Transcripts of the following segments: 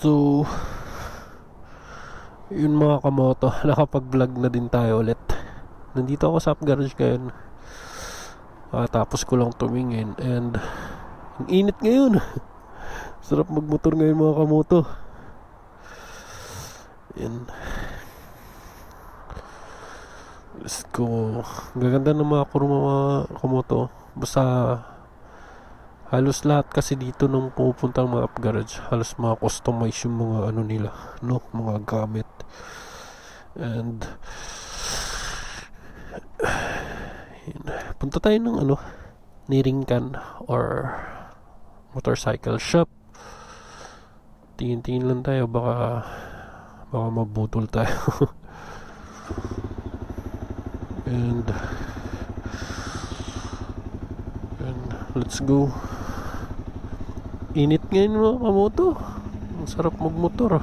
So, yun mga kamoto, nakapag-vlog na din tayo ulit. Nandito ako sa garage ngayon. Tapos ko lang tumingin and ang init ngayon. Sarap magmotor ngayon mga kamoto. Yan. Let's go. Gaganda ng mga kurma mga kamoto. Basta halos lahat kasi dito nung pupunta ng mga up garage, halos mga customize yung mga ano nila, no, mga gamit. And yun. Punta tayo ng ano, Niringkan or motorcycle shop. Tingin-tingin lang tayo, baka mabutol tayo. and let's go. Init ngayon mga kamoto. Ang sarap magmotor.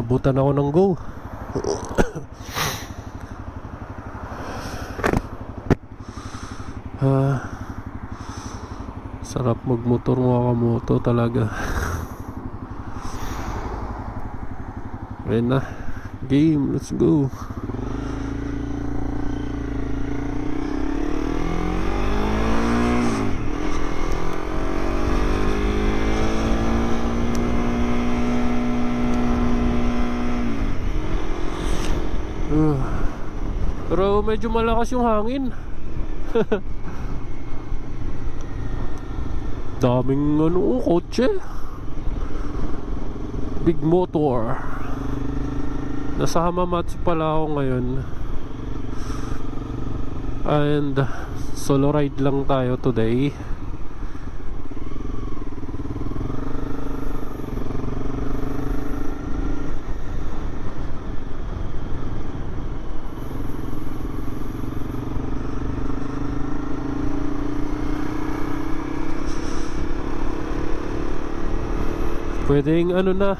Nabutan ako ng go. Sarap magmotor mga kamoto talaga. Ayun na. Game, let's go. Pero medyo malakas yung hangin. Daming ano, kotse. Big motor. Nasa Hamamatsu pala ako ngayon. And solo ride lang tayo today. Pwedeng ano na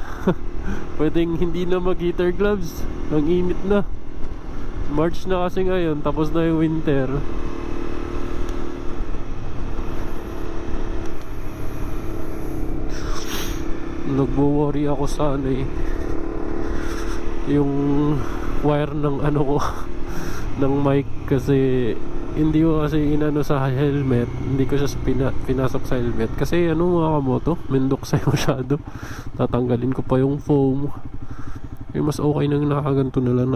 pwedeng hindi na mag-heater gloves. Ang init na. March na kasi ngayon, tapos na yung winter. Nagwo-worry ako sa ano eh, yung wire ng ano ko ng mic, kasi hindi ko kasi inano sa helmet. Hindi ko siya pinasok sa helmet kasi ano mga kamoto, mendoksay masyado. Tatanggalin ko pa yung foam. Mas okay nang nakaganto na lang,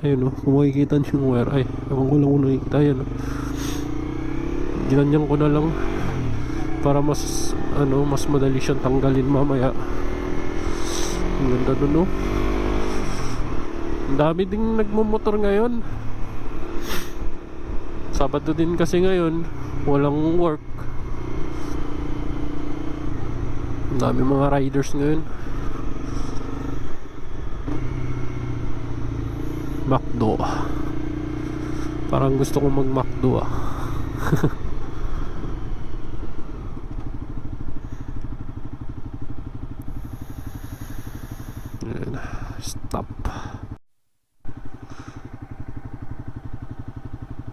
ayun o, kung makikita nyo yung wire, ay ewan ko lang kung nakikita yan o. Ginanyan ko na lang para mas madali siyang tanggalin mamaya. Ang ganda dun o. Ang dami ding nagmumotor ngayon. Sabado din kasi ngayon, walang work. Ang dami mga riders ngayon. McDo. Parang gusto kong mag McDo ah. Stop.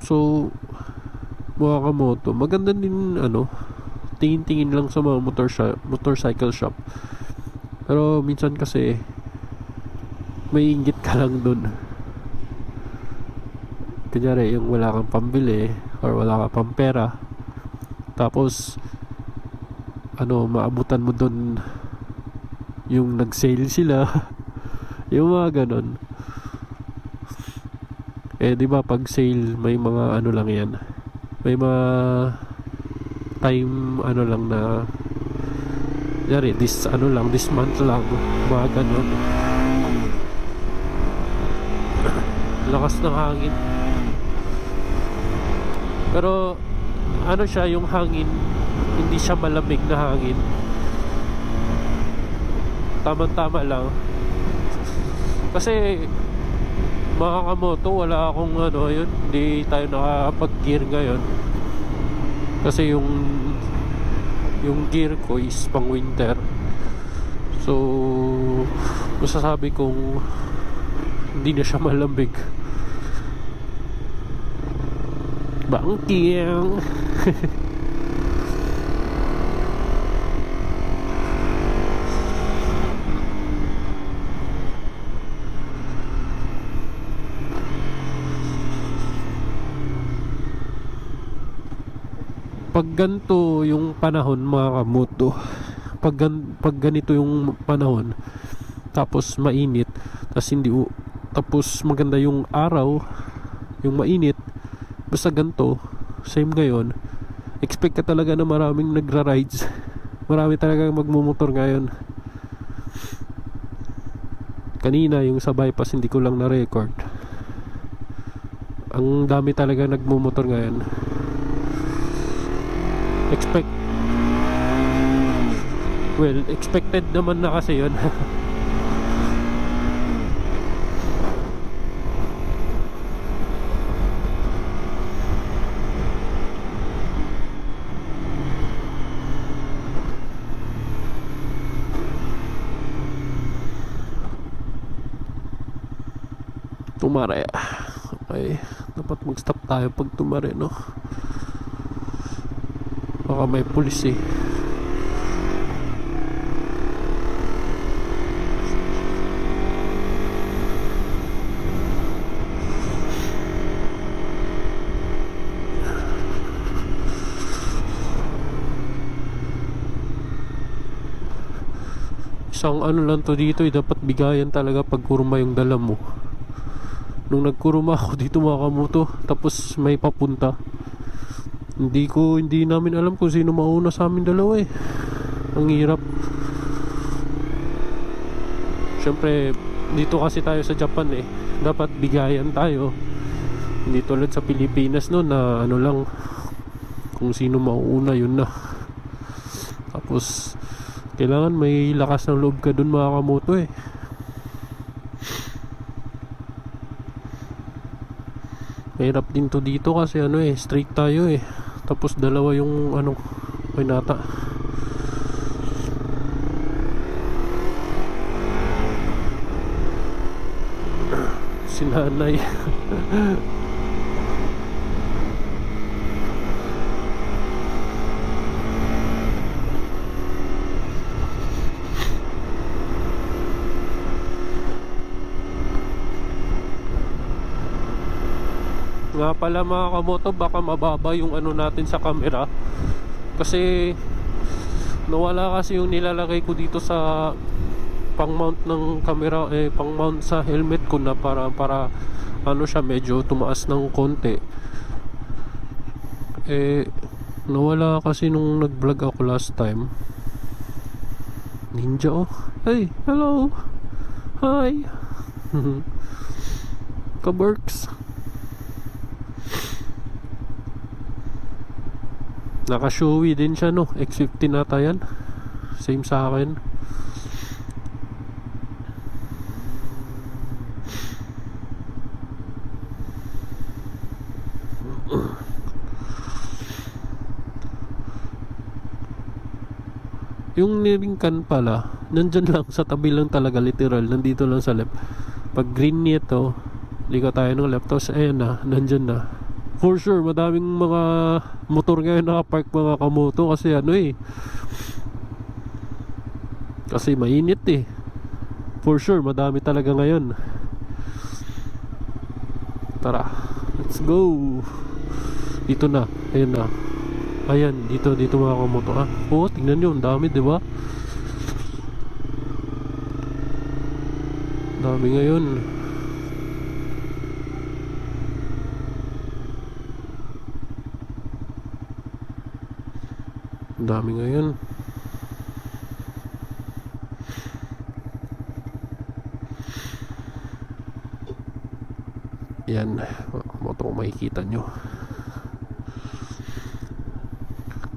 So mga kamoto, maganda din ano, tingin-tingin lang sa mga motorcycle shop. Pero minsan kasi may inggit ka lang dun. Kunyari yung wala kang pambili or wala kang pampera, tapos ano, maabutan mo dun yung nag-sale sila. Yung mga ganon. Di ba pag sale may mga ano lang yan, may mga time ano lang na yari this month lang, mga ganon. Lakas ng hangin, pero ano siya, yung hangin hindi siya malamig na hangin, tama-tama lang. Kasi mga kamoto, wala akong ano, yun, hindi tayo nakapag-gear ngayon kasi yung gear ko is pang winter. So masasabi kong hindi na siya malambig. Bangking. Pag ganito yung panahon mga kamoto, pag ganito yung panahon, tapos mainit, tapos maganda yung araw, yung mainit, basta ganito, same ngayon, expect ka talaga na maraming nagra-rides. Marami talaga magmumotor ngayon. Kanina yung sa bypass hindi ko lang na-record. Ang dami talaga nagmumotor ngayon. Expected naman na kasi yun. Tumare. Okay, dapat mag-stop tayo pag tumare, no? Baka may pulis eh. Isang ano lang to dito eh, dapat bigayan talaga pag kurma yung dala mo. Nung nagkuruma ako dito mga kamoto, tapos may papunta, hindi namin alam kung sino mauna sa amin dalawa eh. Ang hirap. Syempre dito kasi tayo sa Japan eh, dapat bigayan tayo. Hindi tulad sa Pilipinas no, na ano lang, kung sino mauuna yun na. Tapos kailangan may lakas ng loob ka dun mga kamoto eh. Mahirap din to dito kasi ano eh, straight tayo eh. Tapos dalawa yung ano, may nata. Sinanay. Nga pala mga kamoto, baka mababa yung ano natin sa camera kasi nawala kasi yung nilalagay ko dito sa pang mount ng camera eh, pang mount sa helmet ko na para ano siya, medyo tumaas ng konti eh, nawala kasi nung nag vlog ako last time. Ninja oh, hey, hello, hi. Kaberks. Naka-showy din siya no, X50 nata yan. Same sa akin. Yung niringkan pala, nandyan lang sa tabi lang talaga, literal, nandito lang sa left. Pag green nito, ligaw tayo ng left. Tapos ayan na, nandyan na. For sure, madaming mga motor ngayon nakapark mga kamoto kasi ano eh, kasi mainit eh. For sure, madami talaga ngayon. Tara, let's go. Dito na, ayan na. Ayan, dito mga kamoto ah. Oh, tingnan nyo, ang dami, di ba? Dami ngayon. Dami ngayon. Yan, motor makikita nyo.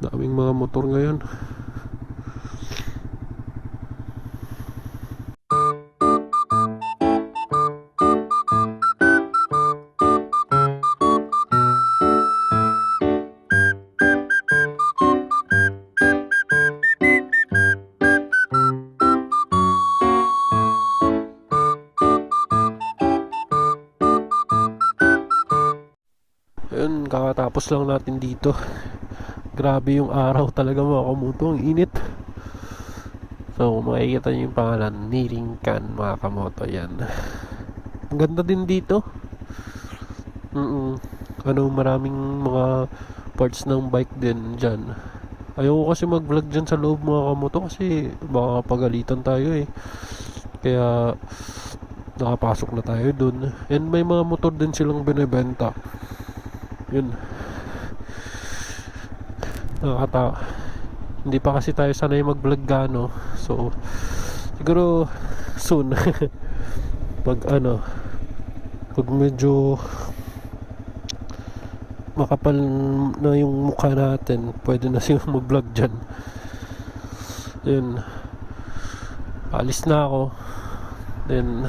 Daming mga motor ngayon. kakatapos lang natin dito. Grabe yung araw talaga mga kamoto, ang init. So makikita nyo yung pangalan, Niringkan mga kamoto, yan. Ang ganda din dito. Maraming mga parts ng bike din dyan. Ayoko kasi mag vlog dyan sa loob mga kamoto kasi baka pagalitan tayo eh. Kaya nakapasok na tayo dun. And may mga motor din silang binibenta. Yun, nakakatawa. Hindi pa kasi tayo sanay mag vlog gano. So siguro soon pag medyo makapal na yung mukha natin, pwede na siya mag vlog dyan. Yun, alis na ako. Then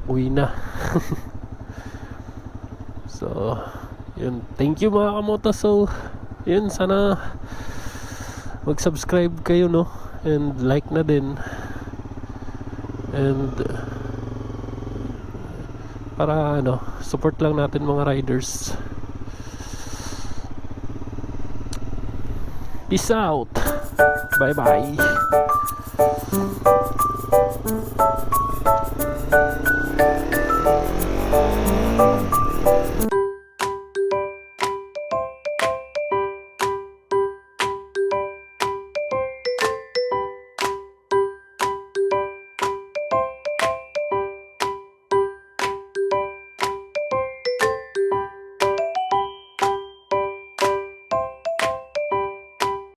uwi na. So yun, thank you mga kamoto. So yun, sana mag-subscribe kayo, no, and like na din, and para support lang natin mga riders. Peace out, bye bye.